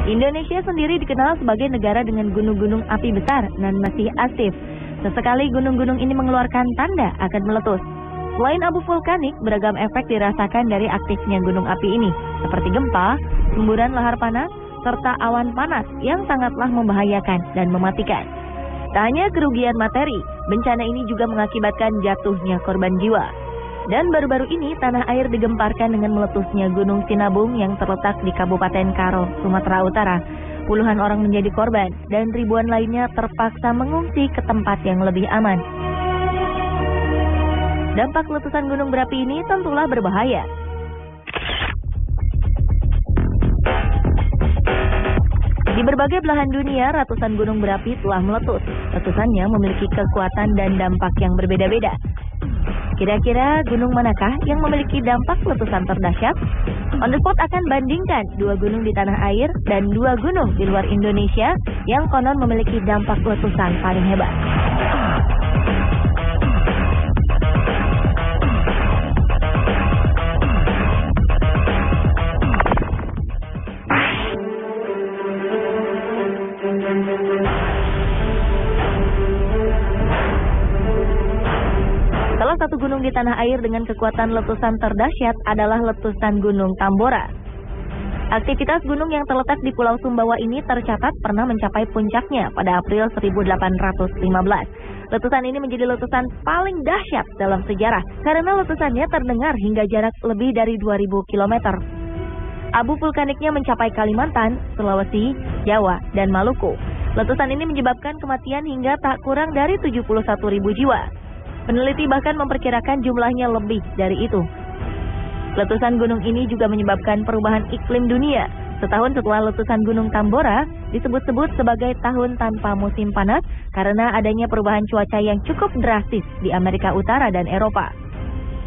Indonesia sendiri dikenal sebagai negara dengan gunung-gunung api besar dan masih aktif. Sesekali gunung-gunung ini mengeluarkan tanda akan meletus. Selain abu vulkanik, beragam efek dirasakan dari aktifnya gunung api ini, seperti gempa, semburan lahar panas, serta awan panas yang sangatlah membahayakan dan mematikan. Tak hanya kerugian materi, bencana ini juga mengakibatkan jatuhnya korban jiwa. Dan baru-baru ini tanah air digemparkan dengan meletusnya Gunung Sinabung yang terletak di Kabupaten Karo, Sumatera Utara. Puluhan orang menjadi korban dan ribuan lainnya terpaksa mengungsi ke tempat yang lebih aman. Dampak letusan gunung berapi ini tentulah berbahaya. Di berbagai belahan dunia, ratusan gunung berapi telah meletus. Letusannya memiliki kekuatan dan dampak yang berbeda-beda. Kira-kira gunung manakah yang memiliki dampak letusan terdahsyat? On the spot akan bandingkan 2 gunung di tanah air dan 2 gunung di luar Indonesia yang konon memiliki dampak letusan paling hebat. Salah satu gunung di tanah air dengan kekuatan letusan terdahsyat adalah letusan Gunung Tambora. Aktivitas gunung yang terletak di Pulau Sumbawa ini tercatat pernah mencapai puncaknya pada April 1815. Letusan ini menjadi letusan paling dahsyat dalam sejarah karena letusannya terdengar hingga jarak lebih dari 2000 km. Abu vulkaniknya mencapai Kalimantan, Sulawesi, Jawa, dan Maluku. Letusan ini menyebabkan kematian hingga tak kurang dari 71.000 jiwa. Peneliti bahkan memperkirakan jumlahnya lebih dari itu. Letusan gunung ini juga menyebabkan perubahan iklim dunia. Setahun setelah letusan Gunung Tambora disebut-sebut sebagai tahun tanpa musim panas karena adanya perubahan cuaca yang cukup drastis di Amerika Utara dan Eropa.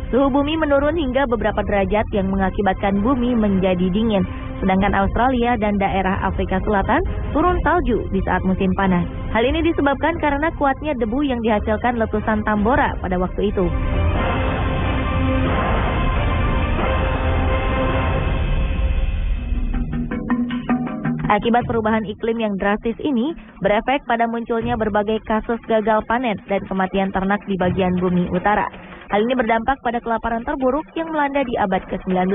Suhu bumi menurun hingga beberapa derajat yang mengakibatkan bumi menjadi dingin, sedangkan Australia dan daerah Afrika Selatan turun salju di saat musim panas. Hal ini disebabkan karena kuatnya debu yang dihasilkan letusan Tambora pada waktu itu. Akibat perubahan iklim yang drastis ini berefek pada munculnya berbagai kasus gagal panen dan kematian ternak di bagian bumi utara. Hal ini berdampak pada kelaparan terburuk yang melanda di abad ke-19.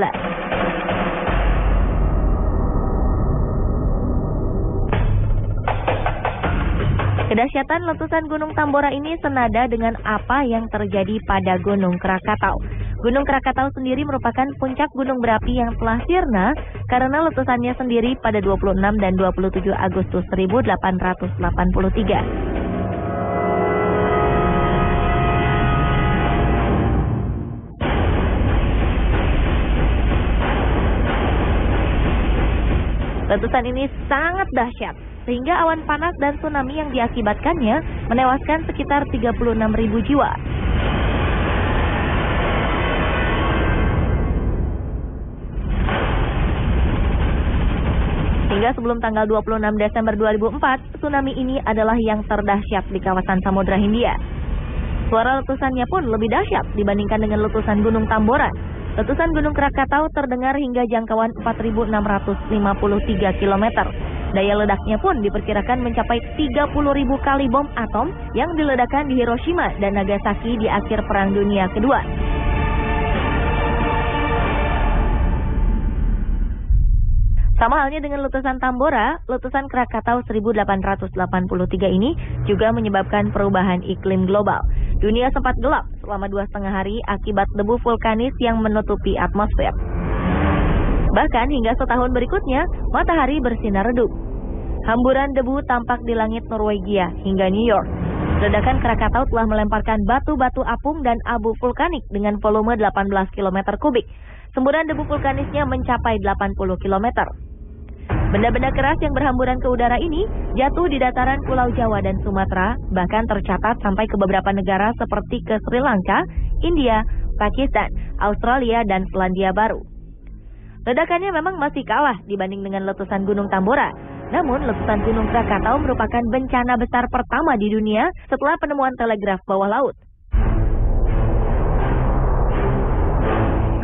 Kedahsyatan letusan Gunung Tambora ini senada dengan apa yang terjadi pada Gunung Krakatau. Gunung Krakatau sendiri merupakan puncak gunung berapi yang telah sirna karena letusannya sendiri pada 26 dan 27 Agustus 1883. Letusan ini sangat dahsyat, sehingga awan panas dan tsunami yang diakibatkannya menewaskan sekitar 36.000 jiwa. Hingga sebelum tanggal 26 Desember 2004, tsunami ini adalah yang terdahsyat di kawasan Samudra Hindia. Suara letusannya pun lebih dahsyat dibandingkan dengan letusan Gunung Tambora. Letusan Gunung Krakatau terdengar hingga jangkauan 4.653 km. Daya ledaknya pun diperkirakan mencapai 30.000 kali bom atom yang diledakkan di Hiroshima dan Nagasaki di akhir Perang Dunia Kedua. Sama halnya dengan letusan Tambora, letusan Krakatau 1883 ini juga menyebabkan perubahan iklim global. Dunia sempat gelap selama 2,5 hari akibat debu vulkanis yang menutupi atmosfer. Bahkan hingga setahun berikutnya, matahari bersinar redup. Hamburan debu tampak di langit Norwegia hingga New York. Ledakan Krakatau telah melemparkan batu-batu apung dan abu vulkanik dengan volume 18 km kubik. Semburan debu vulkanisnya mencapai 80 km. Benda-benda keras yang berhamburan ke udara ini jatuh di dataran Pulau Jawa dan Sumatera, bahkan tercatat sampai ke beberapa negara seperti ke Sri Lanka, India, Pakistan, Australia, dan Selandia Baru. Ledakannya memang masih kalah dibanding dengan letusan Gunung Tambora. Namun, letusan Gunung Krakatau merupakan bencana besar pertama di dunia setelah penemuan telegraf bawah laut.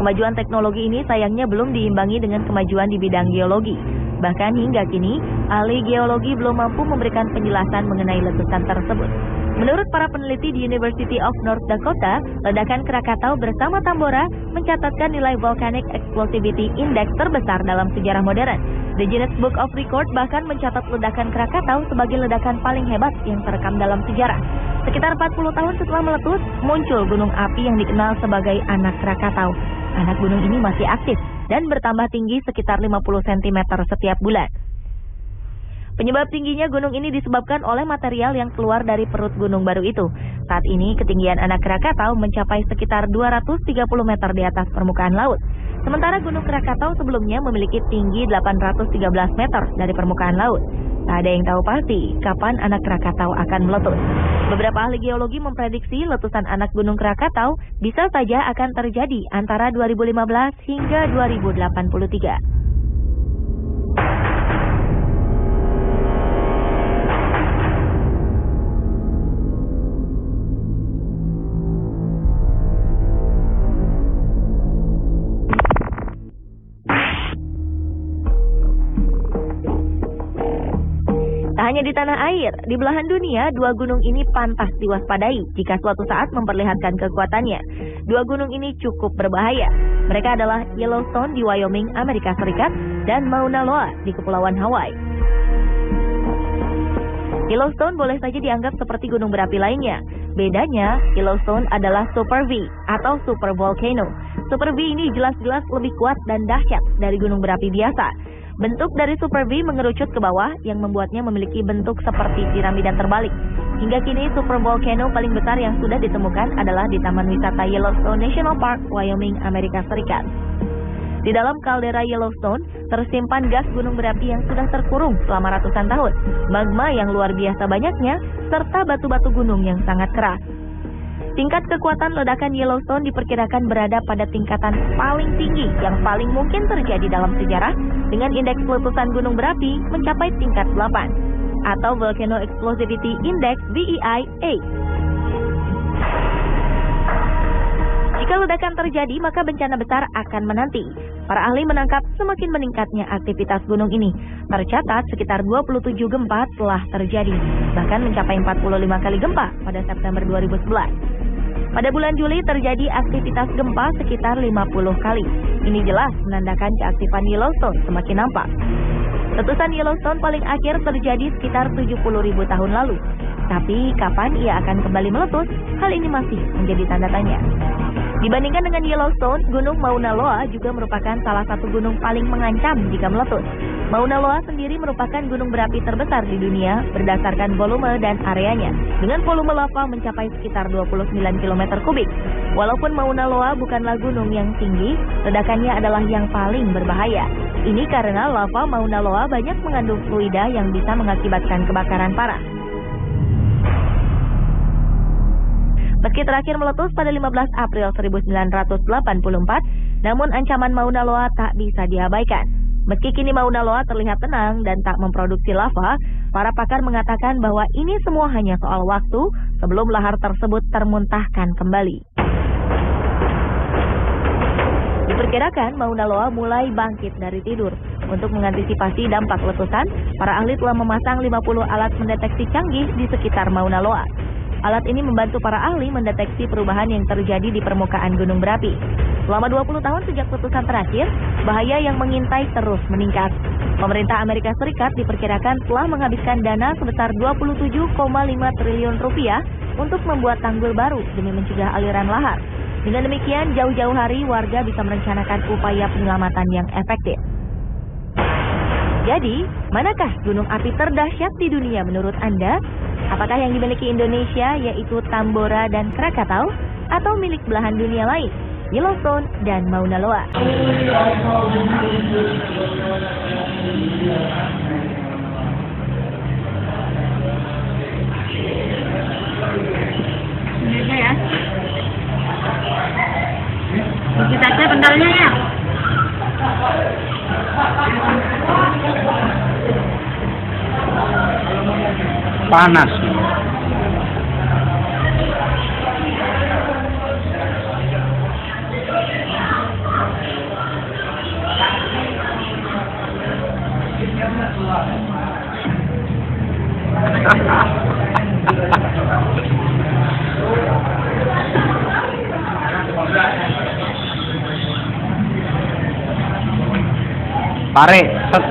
Kemajuan teknologi ini sayangnya belum diimbangi dengan kemajuan di bidang geologi. Bahkan hingga kini, ahli geologi belum mampu memberikan penjelasan mengenai letusan tersebut. Menurut para peneliti di University of North Dakota, ledakan Krakatau bersama Tambora mencatatkan nilai Volcanic Explosivity Index terbesar dalam sejarah modern. The Guinness Book of Record bahkan mencatat ledakan Krakatau sebagai ledakan paling hebat yang terekam dalam sejarah. Sekitar 40 tahun setelah meletus, muncul gunung api yang dikenal sebagai Anak Krakatau. Anak gunung ini masih aktif dan bertambah tinggi sekitar 50 cm setiap bulan. Penyebab tingginya gunung ini disebabkan oleh material yang keluar dari perut gunung baru itu. Saat ini ketinggian Anak Krakatau mencapai sekitar 230 meter di atas permukaan laut. Sementara Gunung Krakatau sebelumnya memiliki tinggi 813 meter dari permukaan laut. Tak ada yang tahu pasti kapan Anak Krakatau akan meletus. Beberapa ahli geologi memprediksi letusan anak Gunung Krakatau bisa saja akan terjadi antara 2015 hingga 2083. Tak hanya di tanah air, di belahan dunia, dua gunung ini pantas diwaspadai jika suatu saat memperlihatkan kekuatannya. Dua gunung ini cukup berbahaya. Mereka adalah Yellowstone di Wyoming, Amerika Serikat, dan Mauna Loa di Kepulauan Hawaii. Yellowstone boleh saja dianggap seperti gunung berapi lainnya. Bedanya, Yellowstone adalah Super V atau Super Volcano. Super V ini jelas-jelas lebih kuat dan dahsyat dari gunung berapi biasa. Bentuk dari Super V mengerucut ke bawah yang membuatnya memiliki bentuk seperti piramida terbalik. Hingga kini Super Volcano paling besar yang sudah ditemukan adalah di Taman Wisata Yellowstone National Park, Wyoming, Amerika Serikat. Di dalam kaldera Yellowstone tersimpan gas gunung berapi yang sudah terkurung selama ratusan tahun, magma yang luar biasa banyaknya, serta batu-batu gunung yang sangat keras. Tingkat kekuatan ledakan Yellowstone diperkirakan berada pada tingkatan paling tinggi yang paling mungkin terjadi dalam sejarah dengan indeks letusan gunung berapi mencapai tingkat 8 atau Volcano Explosivity Index VEI 8. Jika ledakan terjadi, maka bencana besar akan menanti. Para ahli menangkap semakin meningkatnya aktivitas gunung ini. Tercatat sekitar 27 gempa telah terjadi, bahkan mencapai 45 kali gempa pada September 2011. Pada bulan Juli terjadi aktivitas gempa sekitar 50 kali. Ini jelas menandakan keaktifan Yellowstone semakin nampak. Letusan Yellowstone paling akhir terjadi sekitar 70.000 tahun lalu. Tapi kapan ia akan kembali meletus? Hal ini masih menjadi tanda tanya. Dibandingkan dengan Yellowstone, Gunung Mauna Loa juga merupakan salah satu gunung paling mengancam jika meletus. Mauna Loa sendiri merupakan gunung berapi terbesar di dunia berdasarkan volume dan areanya, dengan volume lava mencapai sekitar 29 km kubik. Walaupun Mauna Loa bukanlah gunung yang tinggi, ledakannya adalah yang paling berbahaya. Ini karena lava Mauna Loa banyak mengandung fluida yang bisa mengakibatkan kebakaran parah. Meski terakhir meletus pada 15 April 1984, namun ancaman Mauna Loa tak bisa diabaikan. Meski kini Mauna Loa terlihat tenang dan tak memproduksi lava, para pakar mengatakan bahwa ini semua hanya soal waktu sebelum lahar tersebut termuntahkan kembali. Diperkirakan Mauna Loa mulai bangkit dari tidur. Untuk mengantisipasi dampak letusan, para ahli telah memasang 50 alat mendeteksi canggih di sekitar Mauna Loa. Alat ini membantu para ahli mendeteksi perubahan yang terjadi di permukaan gunung berapi. Selama 20 tahun sejak letusan terakhir, bahaya yang mengintai terus meningkat. Pemerintah Amerika Serikat diperkirakan telah menghabiskan dana sebesar 27,5 triliun rupiah untuk membuat tanggul baru demi mencegah aliran lahar. Dengan demikian, jauh-jauh hari warga bisa merencanakan upaya penyelamatan yang efektif. Jadi, manakah gunung api terdahsyat di dunia menurut Anda? Apakah yang dimiliki Indonesia yaitu Tambora dan Krakatau, atau milik belahan dunia lain, Yellowstone dan Mauna Loa? Ini ya. Sedikit aja bentarnya ya. Panas. Pare, set.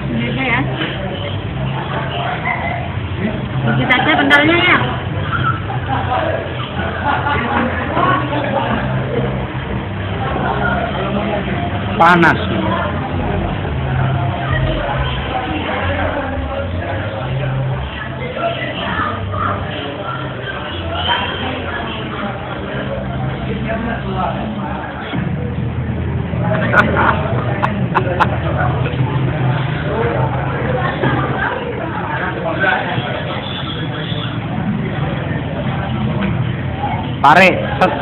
Ini aja ya. Dikit aja bentarnya ya. Panas. Pare, set.